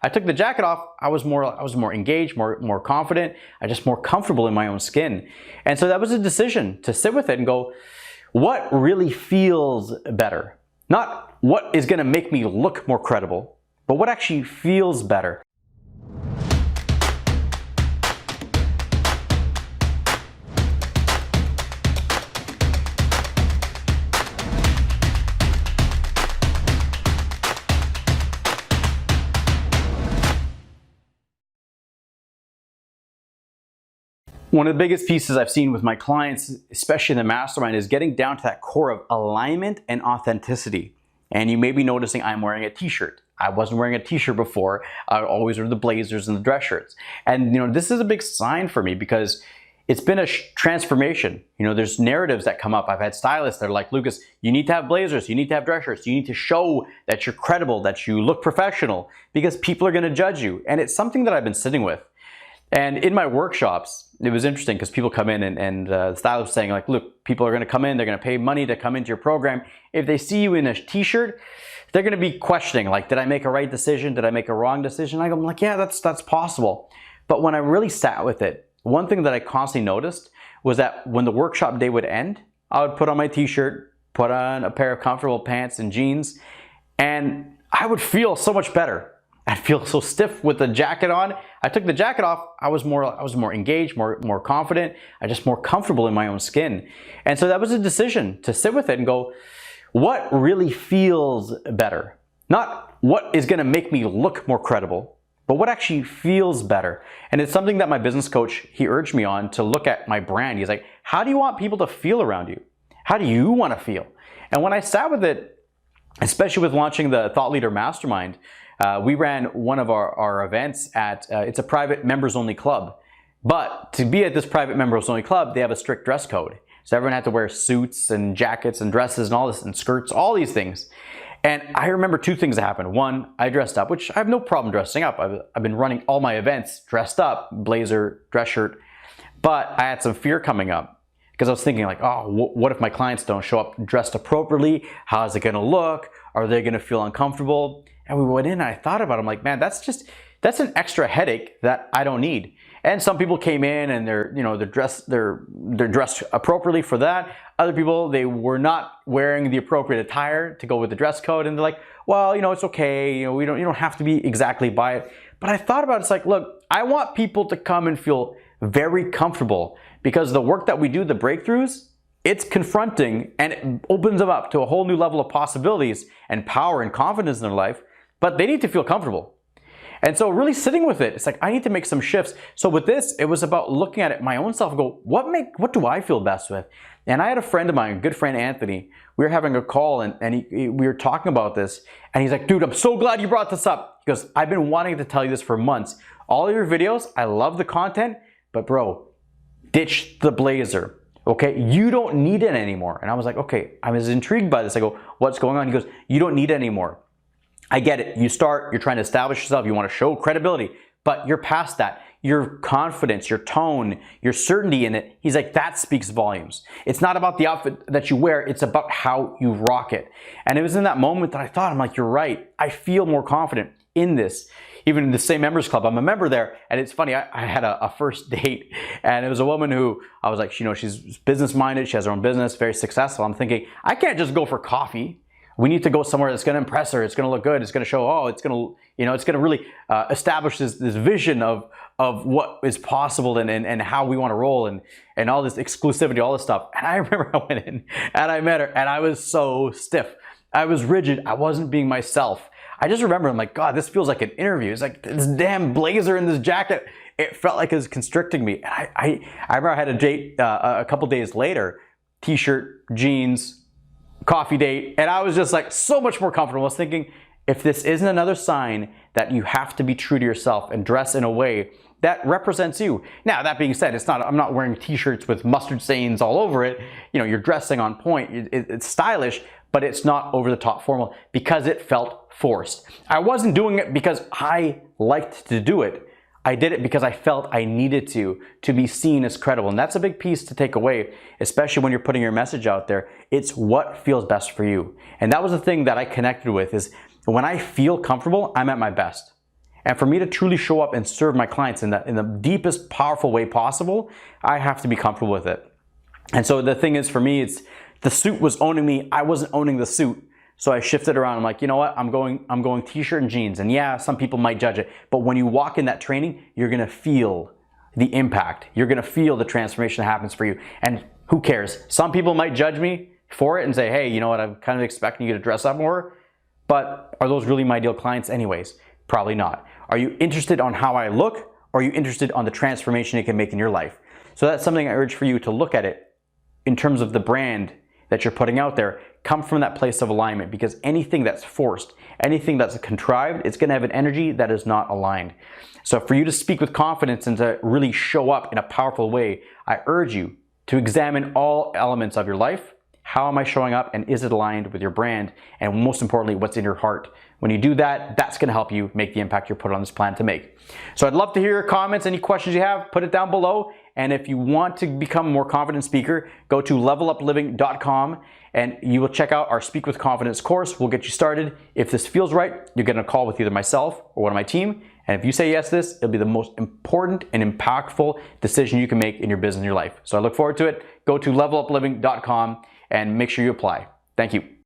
I took the jacket off, I was more engaged, more confident, I just more comfortable in my own skin. And so that was a decision to sit with it and go, what really feels better? Not what is going to make me look more credible, but what actually feels better. One of the biggest pieces I've seen with my clients, especially in the mastermind, is getting down to that core of alignment and authenticity. And you may be noticing I'm wearing a t-shirt. I wasn't wearing a t-shirt before. I always wear the blazers and the dress shirts. And this is a big sign for me because it's been a transformation. There's narratives that come up. I've had stylists that are like, Lucas, you need to have blazers, you need to have dress shirts, you need to show that you're credible, that you look professional, because people are gonna judge you. And it's something that I've been sitting with. And in my workshops, it was interesting because people come in and the stylist was saying like, look, people are going to come in, they're going to pay money to come into your program. If they see you in a t-shirt, they're going to be questioning like, did I make a right decision? Did I make a wrong decision? I'm like, yeah, that's possible. But when I really sat with it, one thing that I constantly noticed was that when the workshop day would end, I would put on my t-shirt, put on a pair of comfortable pants and jeans, and I would feel so much better. I feel so stiff with the jacket on. I took the jacket off, I was more engaged, more confident, I just more comfortable in my own skin. And so that was a decision to sit with it and go, what really feels better? Not what is gonna make me look more credible, but what actually feels better. And it's something that my business coach, he urged me on to look at my brand. He's like, how do you want people to feel around you? How do you wanna feel? And when I sat with it, especially with launching the Thought Leader Mastermind, we ran one of our events at, it's a private members only club. But to be at this private members only club, they have a strict dress code. So everyone had to wear suits and jackets and dresses and all this and skirts, all these things. And I remember two things that happened. One, I dressed up, which I have no problem dressing up. I've been running all my events dressed up, blazer, dress shirt. But I had some fear coming up because I was thinking like, oh, what if my clients don't show up dressed appropriately? How is it gonna look? Are they gonna feel uncomfortable? And we went in and I thought about it. I'm like, man, that's an extra headache that I don't need. And some people came in and they're dressed appropriately for that. Other people, they were not wearing the appropriate attire to go with the dress code, and they're like, well, it's okay. You don't have to be exactly by it. But I thought about it, it's like, look, I want people to come and feel very comfortable because the work that we do, the breakthroughs, it's confronting and it opens them up to a whole new level of possibilities and power and confidence in their life. But they need to feel comfortable. And so really sitting with it, it's like, I need to make some shifts. So with this, it was about looking at it my own self and go, what do I feel best with? And I had a friend of mine, a good friend, Anthony, we were having a call and we were talking about this. And he's like, dude, I'm so glad you brought this up. He goes, I've been wanting to tell you this for months. All of your videos, I love the content, but bro, ditch the blazer. Okay, you don't need it anymore. And I was like, okay, I was intrigued by this. I go, what's going on? He goes, you don't need it anymore. I get it. You're trying to establish yourself. You want to show credibility, but you're past that. Your confidence, your tone, your certainty in it. He's like, that speaks volumes. It's not about the outfit that you wear. It's about how you rock it. And it was in that moment that I thought, I'm like, you're right. I feel more confident in this. Even in the same members club, I'm a member there. And it's funny, I had a first date and it was a woman who I was like, she's business minded. She has her own business, very successful. I'm thinking, I can't just go for coffee. We need to go somewhere that's going to impress her. It's going to look good. It's going to show, oh, it's going to really establish this vision of what is possible and how we want to roll and all this exclusivity, all this stuff. And I remember I went in and I met her and I was so stiff. I was rigid. I wasn't being myself. I just remember, I'm like, God, this feels like an interview. It's like this damn blazer and this jacket. It felt like it was constricting me. And I remember I had a date a couple days later, t-shirt, jeans, coffee date, and I was just like so much more comfortable. I was thinking, if this isn't another sign that you have to be true to yourself and dress in a way that represents you. Now, that being said, I'm not wearing t-shirts with mustard stains all over it. You're dressing on point. It's stylish, but it's not over the top formal because it felt forced. I wasn't doing it because I liked to do it. I did it because I felt I needed to be seen as credible. And that's a big piece to take away, especially when you're putting your message out there. It's what feels best for you. And that was the thing that I connected with, is when I feel comfortable, I'm at my best. And for me to truly show up and serve my clients in the deepest, powerful way possible, I have to be comfortable with it. And so the thing is, for me, it's the suit was owning me. I wasn't owning the suit. So I shifted around. I'm like, you know what? I'm going t-shirt and jeans. And yeah, some people might judge it, but when you walk in that training, you're gonna feel the impact. You're gonna feel the transformation that happens for you. And who cares? Some people might judge me for it and say, hey, you know what? I'm kind of expecting you to dress up more. But are those really my ideal clients anyways? Probably not. Are you interested on how I look, or are you interested on the transformation it can make in your life? So that's something I urge for you to look at it in terms of the brand that you're putting out there. Come from that place of alignment, because anything that's forced, anything that's contrived, it's going to have an energy that is not aligned. So for you to speak with confidence and to really show up in a powerful way, I urge you to examine all elements of your life. How am I showing up, and is it aligned with your brand? And most importantly, what's in your heart? When you do that, that's going to help you make the impact you're put on this planet to make. So I'd love to hear your comments. Any questions you have, put it down below. And if you want to become a more confident speaker, go to levelupliving.com and you will check out our Speak with Confidence course. We'll get you started. If this feels right, you're getting a call with either myself or one of my team. And if you say yes to this, it'll be the most important and impactful decision you can make in your business and your life. So I look forward to it. Go to levelupliving.com and make sure you apply. Thank you.